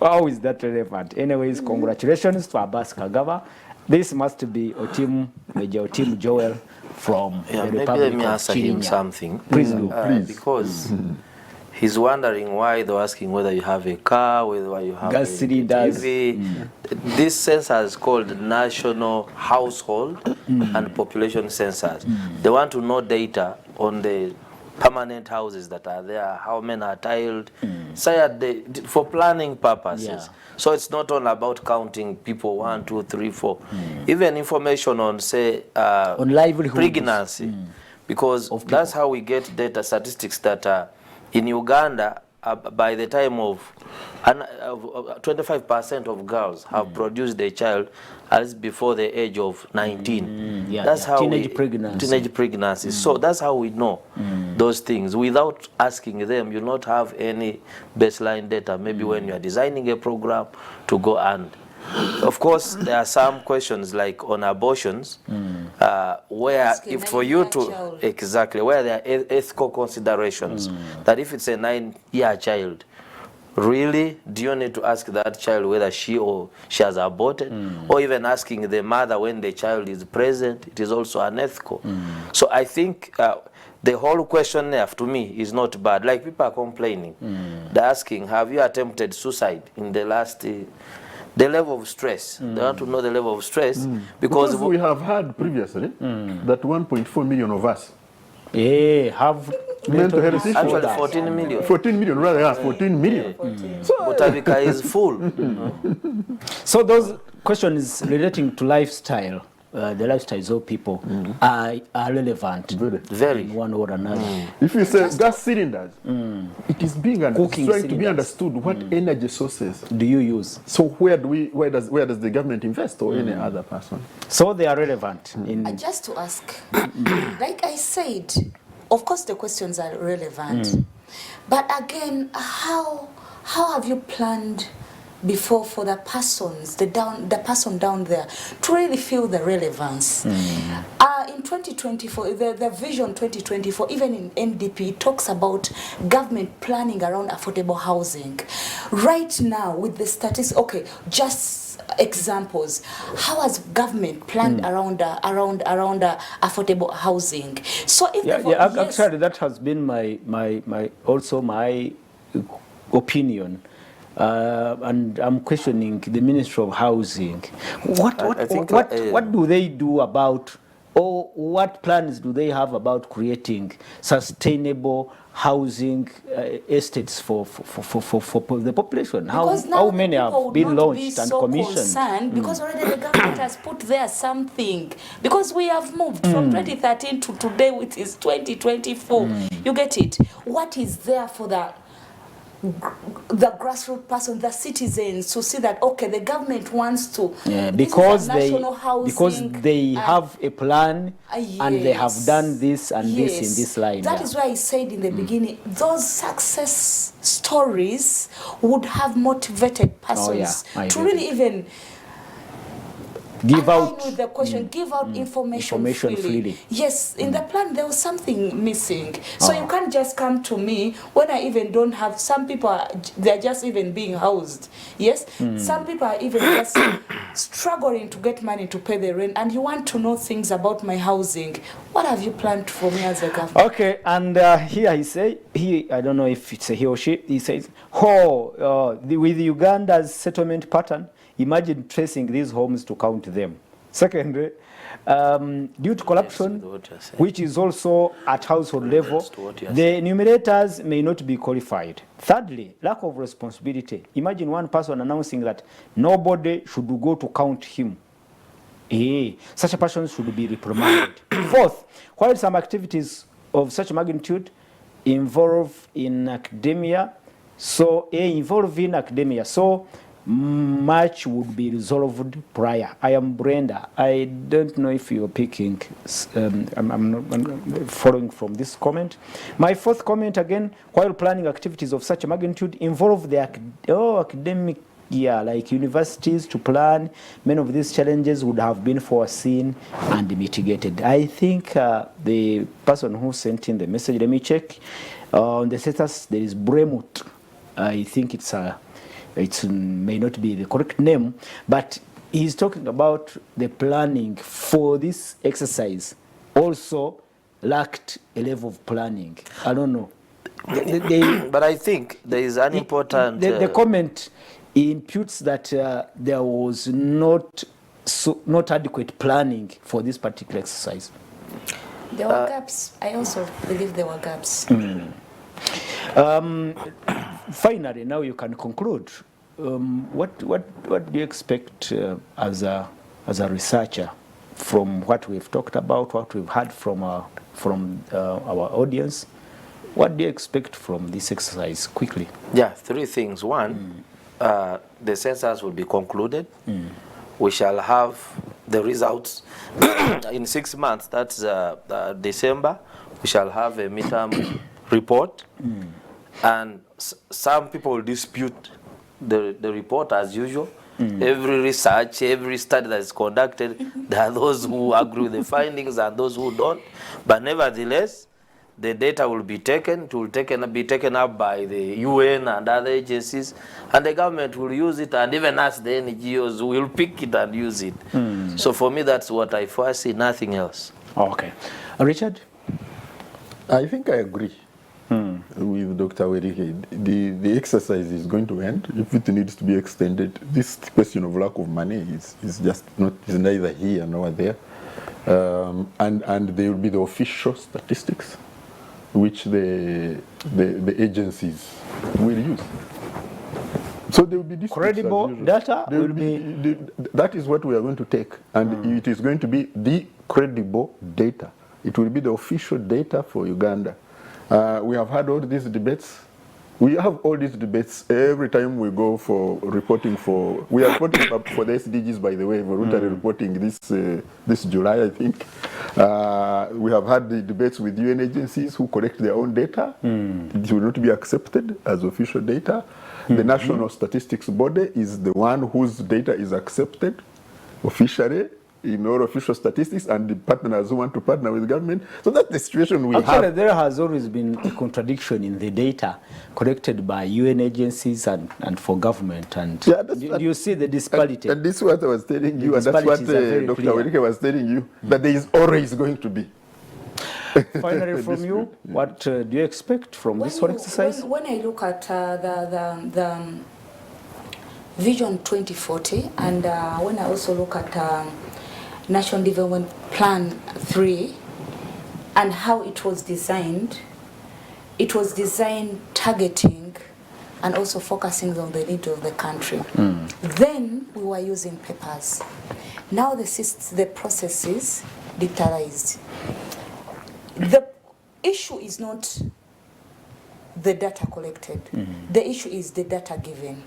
How is that relevant? Anyways, congratulations to Abbas Kagaba. This must be Major Otim Joel from the maybe Republic let me of answer him Kenya. something. Please do. Because he's wondering why they're asking whether you have a car, whether you have Gas a cylinders. TV. This census is called National Household and Population Census. They want to know data on the permanent houses that are there, how many are tiled, for planning purposes. Yeah. So it's not all about counting people 1, 2, 3, 4. Even information on, say, On livelihoods. pregnancy, because that's how we get data statistics that in Uganda, by the time of 25% of girls have produced a child as before the age of 19. That's how teenage pregnancy. So that's how we know those things. Without asking them, you'll not have any baseline data. Maybe when you are designing a program to go and. Of course, there are some questions like on abortions, where if for you to where there are ethical considerations, that if it's a 9-year child, really, do you need to ask that child whether she has aborted, or even asking the mother when the child is present? It is also unethical. So I think the whole questionnaire to me is not bad. Like people are complaining, they're asking, have you attempted suicide in the last? The level of stress. They want to know the level of stress because we have had previously that 1.4 million of us have mental health issues. Actually 14 million. 14 million, rather, yeah, 14 million. So Botavika is full. So those questions relating to lifestyle, the lifestyles of people are relevant Very. in one or another. If you say gas cylinders, it is being trying to be cylinders. understood what energy sources Do you use? So where does the government invest, or any other person? So they are relevant in Just to ask, like I said, of course the questions are relevant, but again, how have you planned before for the persons, the person down there to really feel the relevance. In 2024, the Vision 2024, even in NDP, it talks about government planning around affordable housing. Right now, with the statistics, okay, just examples. How has government planned around affordable housing? So if yes, actually, that has been my also my opinion. And I'm questioning the Ministry of Housing. What do they do about, or what plans do they have about creating sustainable housing estates for the population? How many have been launched and commissioned? Because already the government has put there something. Because we have moved from 2013 to today, which is 2024. You get it? What is there for the grassroots person, the citizens, to see that okay, the government wants to because they have a plan and they have done this and this in this line. That is why I said in the beginning, those success stories would have motivated persons to really even give out with the question, give out information freely. Yes, in the plan there was something missing. So you can't just come to me when I even don't have. Some people they're just even being housed. Yes, some people are even just struggling to get money to pay the rent, and you want to know things about my housing. What have you planned for me as a government? Okay, and here he say, I don't know if it's a he or she. He says, with Uganda's settlement pattern, imagine tracing these homes to count them. Secondly, due to corruption, which is also at household level, the enumerators may not be qualified. Thirdly, lack of responsibility. Imagine one person announcing that nobody should go to count him. Such a person should be reprimanded. Fourth, while some activities of such magnitude involve in academia, so much would be resolved prior. I am Brenda. I don't know if you're picking. I'm following from this comment. My fourth comment again, while planning activities of such a magnitude involve the academic like universities to plan, many of these challenges would have been foreseen and mitigated. I think the person who sent in the message, let me check. On the status, there is Bremut. I think it may not be the correct name, but he's talking about the planning for this exercise also lacked a level of planning. I don't know. But I think there is an important... The comment imputes that there was not adequate planning for this particular exercise. There were gaps. I also believe there were gaps. Finally, now you can conclude. What do you expect as a researcher from what we've talked about, what we've heard from our audience? What do you expect from this exercise quickly? Yeah, three things. One, the census will be concluded. We shall have the results in 6 months. That's December. We shall have a midterm report. And some people will dispute the report as usual. Every research, every study that is conducted, there are those who agree with the findings and those who don't. But nevertheless, the data will be taken. It will be taken up by the UN and other agencies, and the government will use it, and even us, the NGOs, will pick it and use it. So for me, that's what I foresee, nothing else. Okay. Richard? I think I agree with Dr. Werike. The exercise is going to end. If it needs to be extended, this question of lack of money is just not, is neither here nor there. And there will be the official statistics which the agencies will use. So there will be this credible data. That is what we are going to take, and it is going to be the credible data. It will be the official data for Uganda. We have had all these debates. We have all these debates every time we go for reporting for. We are reporting for the SDGs, by the way, voluntary reporting this July, I think. We have had the debates with UN agencies who collect their own data. It will not be accepted as official data. The National Statistics Body is the one whose data is accepted officially in all official statistics, and the partners who want to partner with government. So that's the situation we Actually, have. there has always been a contradiction in the data collected by UN agencies and for government. And Yeah, do you see the disparity? And this is what I was telling you, and that's what disparities are very Dr. clear. Werike was telling you, that there is always going to be. Finally, from you, what do you expect from this whole exercise? When I look at the Vision 2040, and when I also look at National Development Plan 3 and how it was designed targeting and also focusing on the need of the country. Then we were using papers. Now the process is digitalized. The issue is not the data collected. The issue is the data given.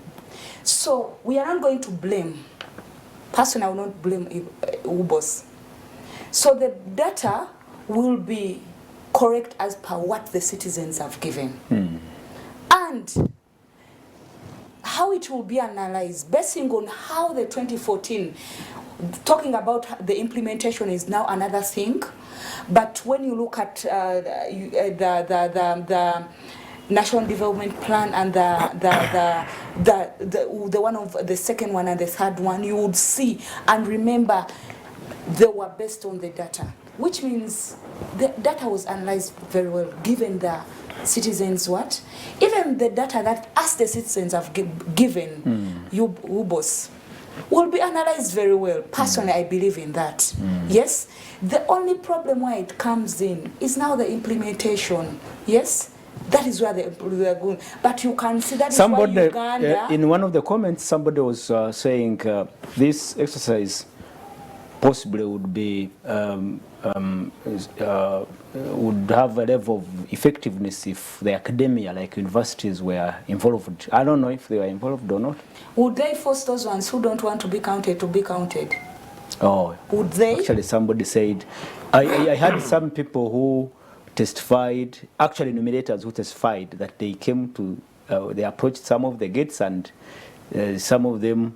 So we are not going to blame. Personally, I will not blame UBOS. So the data will be correct as per what the citizens have given. And how it will be analyzed, basing on how the 2014, talking about the implementation is now another thing. But when you look at the National Development Plan and the one of the second one and the third one, you would see and remember they were based on the data, which means the data was analyzed very well, given the citizens what? Even the data that us the citizens have given you, UBOS, will be analyzed very well. Personally, I believe in that. Yes, the only problem where it comes in is now the implementation. Yes. That is where we are going. But you can see that Somebody, is why Uganda... in one of the comments, somebody was saying this exercise possibly would be would have a level of effectiveness if the academia, like universities, were involved. I don't know if they were involved or not. Would they force those ones who don't want to be counted to be counted? Oh, would they? Actually, somebody said, I had some people who testified, actually enumerators who testified that they came to, they approached some of the gates and some of them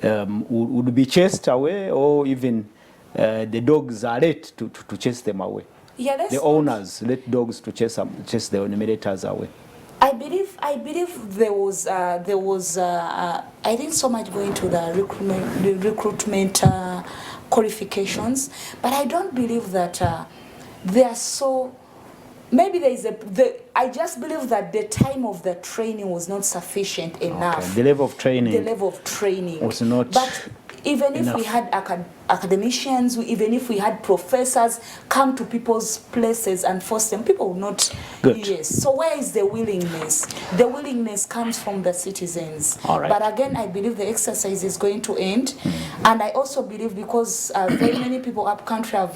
would be chased away, or even the dogs are let to chase them away. Yeah, that's the owners let dogs to chase the enumerators away. I believe there was I didn't so much go into the recruitment qualifications, but I don't believe that they are so. Maybe there is I just believe that the time of the training was not sufficient enough. Okay. The level of training was not. But even enough. If we had academicians, even if we had professors come to people's places and force them, people would not. Good. Yes. So where is the willingness? The willingness comes from the citizens. All right. But again, I believe the exercise is going to end, and I also believe because very many people up country have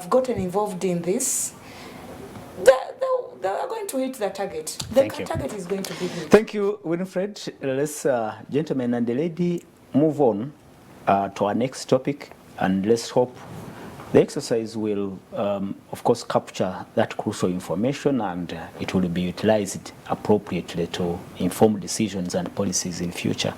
gotten involved in this. They are going to hit the target. The target is going to be hit. Thank you, Winfred. Let's, gentlemen and the lady, move on to our next topic, and let's hope the exercise will, of course, capture that crucial information, and it will be utilized appropriately to inform decisions and policies in future.